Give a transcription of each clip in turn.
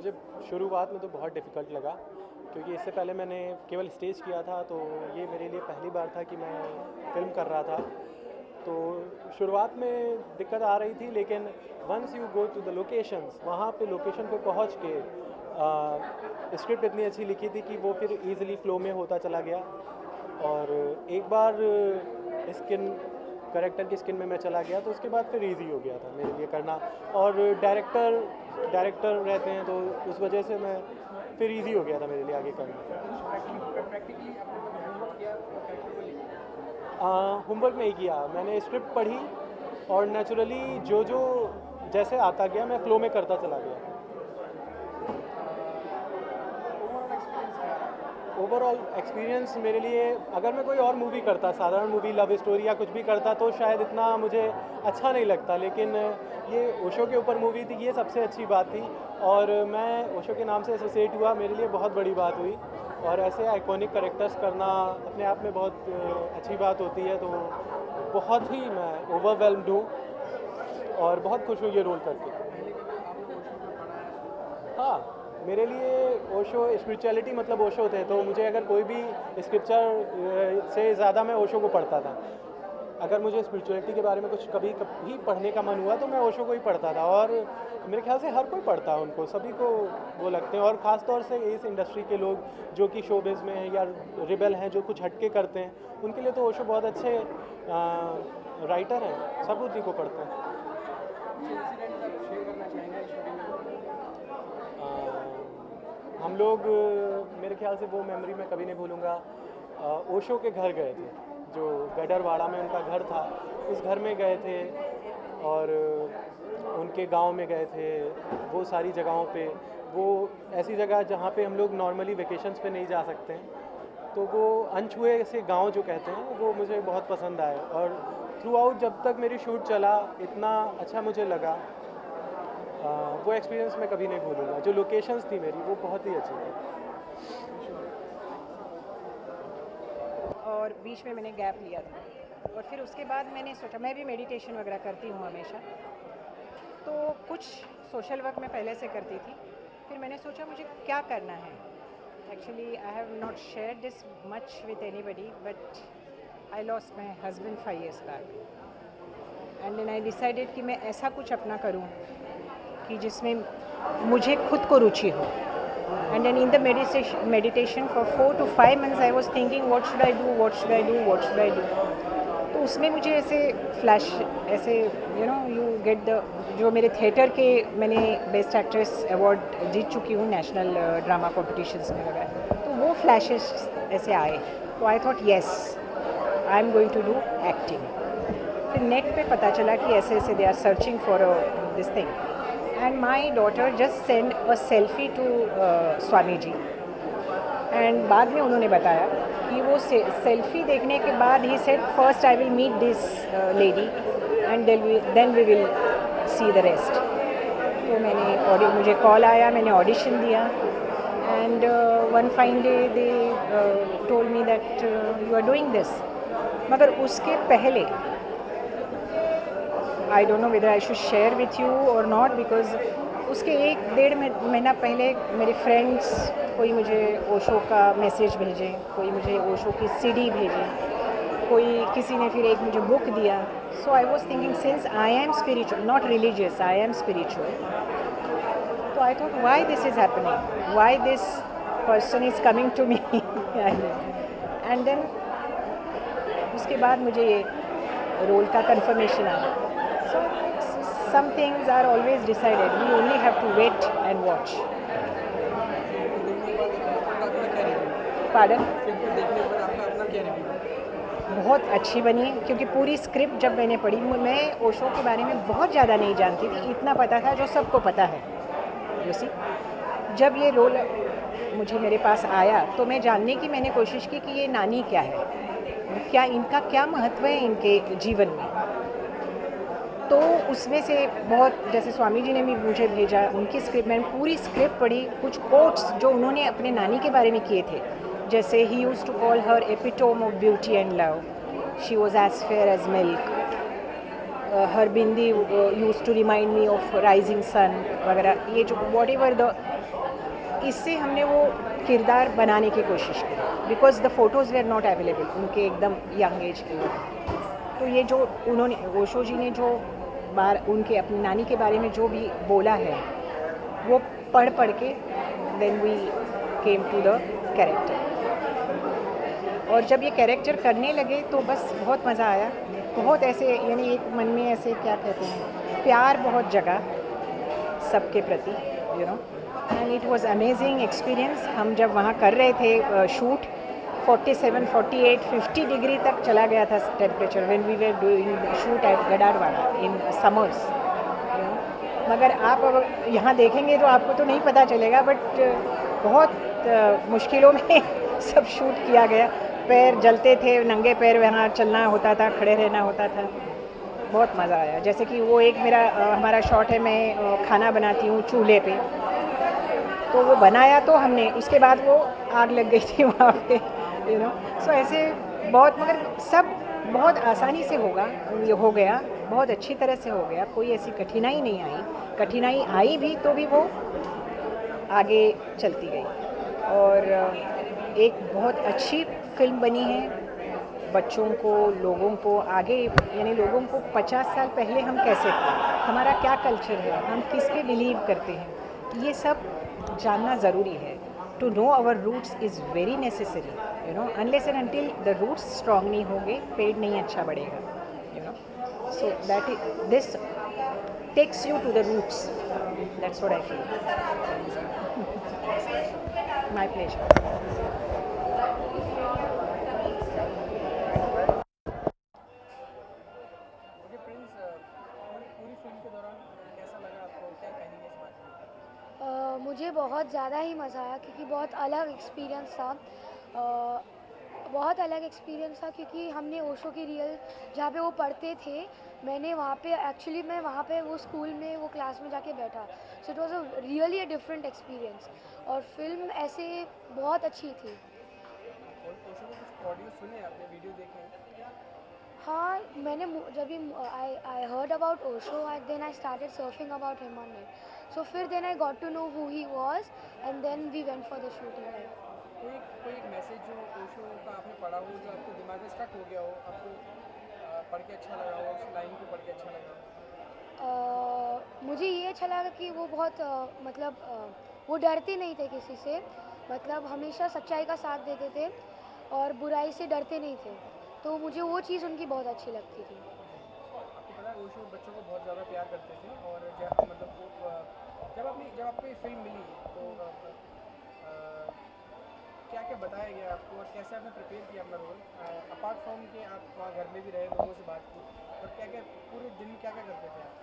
मुझे शुरुआत में तो बहुत डिफ़िकल्ट लगा, क्योंकि इससे पहले मैंने केवल स्टेज किया था, तो ये मेरे लिए पहली बार था कि मैं फ़िल्म कर रहा था। तो शुरुआत में दिक्कत आ रही थी, लेकिन once you go to the locations, वहाँ पे लोकेशन पे पहुँच के स्क्रिप्ट इतनी अच्छी लिखी थी कि वो फिर ईज़िली फ़्लो में होता चला गया। और एक बार स्किन कैरेक्टर की स्किन में मैं चला गया, तो उसके बाद फिर इजी हो गया था मेरे लिए करना। और डायरेक्टर रहते हैं, तो उस वजह से मैं फिर इजी हो गया था मेरे लिए आगे करना। प्रैक्टिकली आपने होमवर्क किया कैरेक्टर को लेकर? होमवर्क नहीं किया, मैंने स्क्रिप्ट पढ़ी और नेचुरली जो जैसे आता गया मैं फ़्लो में करता चला गया। ओवरऑल एक्सपीरियंस क्या है? ओवरऑल एक्सपीरियंस मेरे लिए, अगर मैं कोई और मूवी करता, साधारण मूवी, लव स्टोरी या कुछ भी करता, तो शायद इतना मुझे अच्छा नहीं लगता, लेकिन ये ओशो के ऊपर मूवी थी, ये सबसे अच्छी बात थी। और मैं ओशो के नाम से एसोसिएट हुआ, मेरे लिए बहुत बड़ी बात हुई। और ऐसे आइकॉनिक कैरेक्टर्स करना अपने आप में बहुत अच्छी बात होती है। तो बहुत ही मैं ओवरवेल्म्ड हूँ और बहुत खुश हूँ ये रोल करके। पहले कभी आपको ओशो में पढ़ा है? हाँ, मेरे लिए ओशो स्पिरिचुअलिटी मतलब ओशो थे, तो मुझे अगर कोई भी स्क्रिप्चर से ज़्यादा मैं ओशो को पढ़ता था। अगर मुझे स्पिरिचुअलिटी के बारे में कुछ कभी पढ़ने का मन हुआ, तो मैं ओशो को ही पढ़ता था। और मेरे ख्याल से हर कोई पढ़ता है उनको, सभी को वो लगते हैं। और ख़ास तौर से इस इंडस्ट्री के लोग जो कि शोबिज़ में हैं या रिबेल हैं, जो कुछ हटके करते हैं, उनके लिए तो ओशो बहुत अच्छे राइटर हैं, सब उसी को पढ़ते हैं। कुछ इंसिडेंट्स आप शेयर करना चाहेंगे शूटिंग में? हम लोग मेरे ख्याल से वो मेमोरी मैं कभी नहीं भूलूँगा। ओशो के घर गए थे, जो गडरवाड़ा में उनका घर था, उस घर में गए थे और उनके गांव में गए थे। वो सारी जगहों पे, वो ऐसी जगह जहाँ पे हम लोग नॉर्मली वेकेशंस पे नहीं जा सकते हैं, तो वो अनछुए से गांव जो कहते हैं, वो मुझे बहुत पसंद आए। और थ्रू आउट जब तक मेरी शूट चला, इतना अच्छा मुझे लगा। वो एक्सपीरियंस मैं कभी नहीं भूलूँगा। जो लोकेशंस थी मेरी, वो बहुत ही अच्छी थी। और बीच में मैंने गैप लिया था, और फिर उसके बाद मैंने सोचा, मैं भी मेडिटेशन वगैरह करती हूँ हमेशा, तो कुछ सोशल वर्क मैं पहले से करती थी। फिर मैंने सोचा मुझे क्या करना है। Actually I have not share this much with anybody, but I lost my husband 5 years back, and then I decided कि मैं ऐसा कुछ अपना करूँ कि जिसमें मुझे खुद को रुचि हो। And then in the meditation for 4 to 5 months I was thinking what should I do, what should I do, what should I do. तो उसमें मुझे ऐसे फ्लैश, ऐसे यू गेट द, जो मेरे थिएटर के मैंने बेस्ट एक्ट्रेस अवार्ड जीत चुकी हूँ नेशनल ड्रामा कॉम्पिटिशन्स में वगैरह, तो वो फ्लैशेस ऐसे आए। तो I thought yes, I am going to do acting. फिर नेट पे पता चला कि ऐसे ऐसे they are searching for this thing, and my daughter just sent a selfie to Swami ji, and बाद में उन्होंने बताया कि वो सेल्फी देखने के बाद ही said first I will meet this lady and then we will see the rest. तो मुझे कॉल आया, मैंने ऑडिशन दिया, and one fine day they told me that you are doing this. मगर उसके पहले I don't know whether I should share with you और not, because उसके 1-1.5 महीना पहले मेरे फ्रेंड्स कोई मुझे ओशो का मैसेज भेजे, कोई मुझे ओशो की सीडी भेजे, कोई किसी ने फिर एक मुझे बुक दिया। So I was thinking since I am spiritual, not religious, I am spiritual, तो I thought why this is happening, why this person is coming to me, and then उसके बाद मुझे ये रोल का कंफर्मेशन आया। So some things are always decided. We only have to wait and watch. Pardon? देखने पर आपका अपना क्या रिव्यू? बहुत अच्छी बनी, क्योंकि पूरी स्क्रिप्ट जब मैंने पढ़ी, मैं ओशो के बारे में बहुत ज़्यादा नहीं जानती थी, इतना पता था जो सबको पता है। You see? जब ये रोल मुझे मेरे पास आया, तो मैं जानने की मैंने कोशिश की कि ये नानी क्या है, क्या इनका क्या महत्व है इनके जीवन में। तो उसमें से बहुत, जैसे स्वामी जी ने भी मुझे भेजा उनकी स्क्रिप्ट, मैंने पूरी स्क्रिप्ट पढ़ी। कुछ कोट्स जो उन्होंने अपने नानी के बारे में किए थे, जैसे ही used to call her epitome of beauty and love, she was as fair as milk, her bindi use to remind me of rising sun वगैरह, ये जो वॉट एवर द, इससे हमने वो किरदार बनाने की कोशिश की, because the photos were not available उनके एकदम यंग एज के। तो ये जो उन्होंने, ओशो जी ने जो उनके अपनी नानी के बारे में जो भी बोला है, वो पढ़ पढ़ के then we came to the character. और जब ये कैरेक्टर करने लगे तो बस बहुत मज़ा आया, बहुत ऐसे, यानी एक मन में ऐसे क्या कहते हैं, प्यार बहुत जगा सबके प्रति, you know, and it was amazing experience. हम जब वहाँ कर रहे थे शूट, 47, 48, 50 डिग्री तक चला गया था temperature when we were doing shoot at Gadarwara in summers. मगर आप अब यहाँ देखेंगे तो आपको तो नहीं पता चलेगा, बट बहुत मुश्किलों में सब शूट किया गया। पैर जलते थे, नंगे पैर वहाँ चलना होता था, खड़े रहना होता था, बहुत मज़ा आया। जैसे कि वो एक मेरा हमारा शॉट है, मैं खाना बनाती हूँ चूल्हे पे, तो वो बनाया तो हमने, उसके बाद वो आग लग गई थी वहाँ पे, यू नो। सो ऐसे बहुत, मगर सब बहुत आसानी से होगा, ये हो गया, बहुत अच्छी तरह से हो गया, कोई ऐसी कठिनाई नहीं आई। कठिनाई आई भी तो भी वो आगे चलती गई, और एक बहुत अच्छी फिल्म बनी है। बच्चों को, लोगों को आगे, यानी लोगों को 50 साल पहले हम कैसे थे, हमारा क्या कल्चर है, हम किस पे बिलीव करते हैं, ये सब जानना ज़रूरी है। To know our roots is very necessary, you know. Unless and until the roots strong नहीं होंगे, पेड़ नहीं अच्छा बढ़ेगा, you know. So that is, this takes you to the roots, that's what I feel. My pleasure. Okay Prince, पूरी film के दौरान कैसा लगा आपको, क्या कहेंगे इस बारे में? मुझे बहुत ज़्यादा ही मज़ा आया, क्योंकि बहुत अलग एक्सपीरियंस था। बहुत अलग एक्सपीरियंस था, क्योंकि हमने ओशो की रियल, जहाँ पे वो पढ़ते थे, मैंने वहाँ पे एक्चुअली, मैं वहाँ पे वो स्कूल में, वो क्लास में जाके बैठा। So it was a really a different experience, और फिल्म ऐसे बहुत अच्छी थी। और ओशो के कुछ ऑडियो सुने आपने, वीडियो देखे हैं? हाँ, मैंने जब भी I heard about Osho, then I started surfing about him on net. So फिर then I got to know who he was, and then we went for the shooting. कोई एक मैसेज जो ओशो का आपने पढ़ा हो, जो आपके दिमाग में स्टक हो गया हो, आपको पढ़ के अच्छा लगा हो, उस लाइन को पढ़ के अच्छा लगा हो? मुझे ये अच्छा लगा कि वो बहुत वो डरते नहीं थे किसी से, मतलब हमेशा सच्चाई का साथ देते थे और बुराई से डरते नहीं थे, तो मुझे वो चीज़ उनकी बहुत अच्छी लगती थी। आपको पता है ओशो बच्चों को बहुत ज़्यादा प्यार करते थे, और जब मतलब वो जब आपको ये फिल्म मिली तो क्या क्या बताया गया आपको, और कैसे आपने प्रिपेयर किया अपना रोल? अपार्ट फ्रॉम के आप वहाँ घर में भी रहे, लोगों से बात की, और क्या क्या पूरे दिन क्या क्या करते थे आप?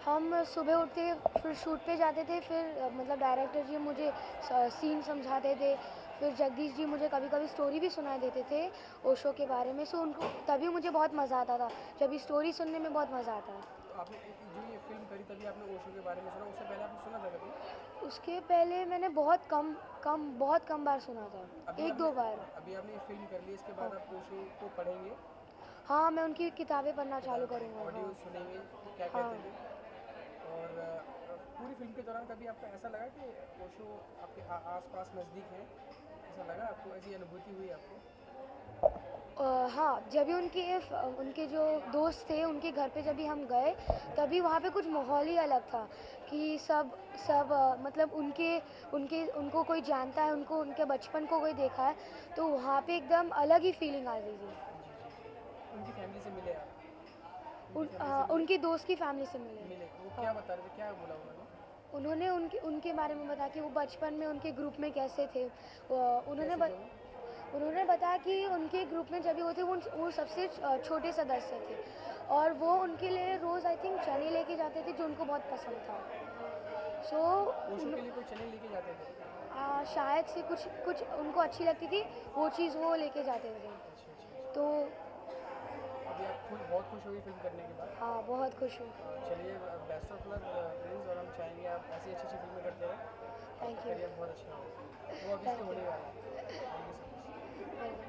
हम सुबह उठते, फिर शूट पे जाते थे, फिर मतलब डायरेक्टर जी मुझे सीन समझाते थे, फिर जगदीश जी मुझे कभी कभी स्टोरी भी सुना देते थे ओशो के बारे में। सो उनको तभी मुझे बहुत मज़ा आता था, जब ये स्टोरी सुनने में बहुत मज़ा आता है। तो आपने जो ये फिल्म करी तभी आपने ओशो के बारे में सुना, उससे पहले आपने सुना था कभी? उसके पहले मैंने बहुत कम बार सुना था, एक दो बार। अभी आपने ये फिल्म कर ली, इसके बाद आप ओशो को पढ़ेंगे, हाँ, मैं उनकी किताबें पढ़ना चालू करूँगा। ऑडियो हाँ सुनेंगे क्या हाँ। कहते थे? और पूरी फिल्म के दौरान कभी आपको ऐसा लगा कि ओशो आपके आस पास नज़दीक है, ऐसा लगा आपको, ऐसी अनुभूति हुई आपको? हाँ, जब भी उनके जो दोस्त थे, उनके घर पे जब भी हम गए, तभी वहाँ पे कुछ माहौल ही अलग था, कि सब सब मतलब उनको कोई जानता है, उनको उनके बचपन को कोई देखा है, तो वहाँ पे एकदम अलग ही फीलिंग आ रही थी। उनकी फैमिली से मिले आप? उनके दोस्त की फैमिली से मिले। मिले, वो हाँ। क्या बता रहे थे, क्या बोला उन्होंने? उन्होंने उनके बारे में बताया कि वो बचपन में उनके ग्रुप में कैसे थे। उन्होंने कैसे थे वो? उन्होंने बताया कि उनके ग्रुप में जब भी वो थे, वो सबसे छोटे सदस्य थे, और वो उनके लिए रोज़ आई थिंक चने लेके जाते थे, जो उनको बहुत पसंद था। सो ओशो के लिए कोई चैनल लेके जाते थे? शायद से कुछ कुछ उनको अच्छी लगती थी, वो चीज़ वो लेके जाते थे। अच्छा अच्छा। तो अभी आप बहुत खुश हुई फिल्म करने के बाद? हाँ, बहुत खुश हूँ। चलिए, बेस्ट ऑफ लक प्रिंस, और हम चाहेंगे आप ऐसी अच्छी अच्छी फिल्में करते रहें, थैंक आपका यू। करियर बहुत अच्छा हो, वो अभी से होने वाला है। Thank you so much.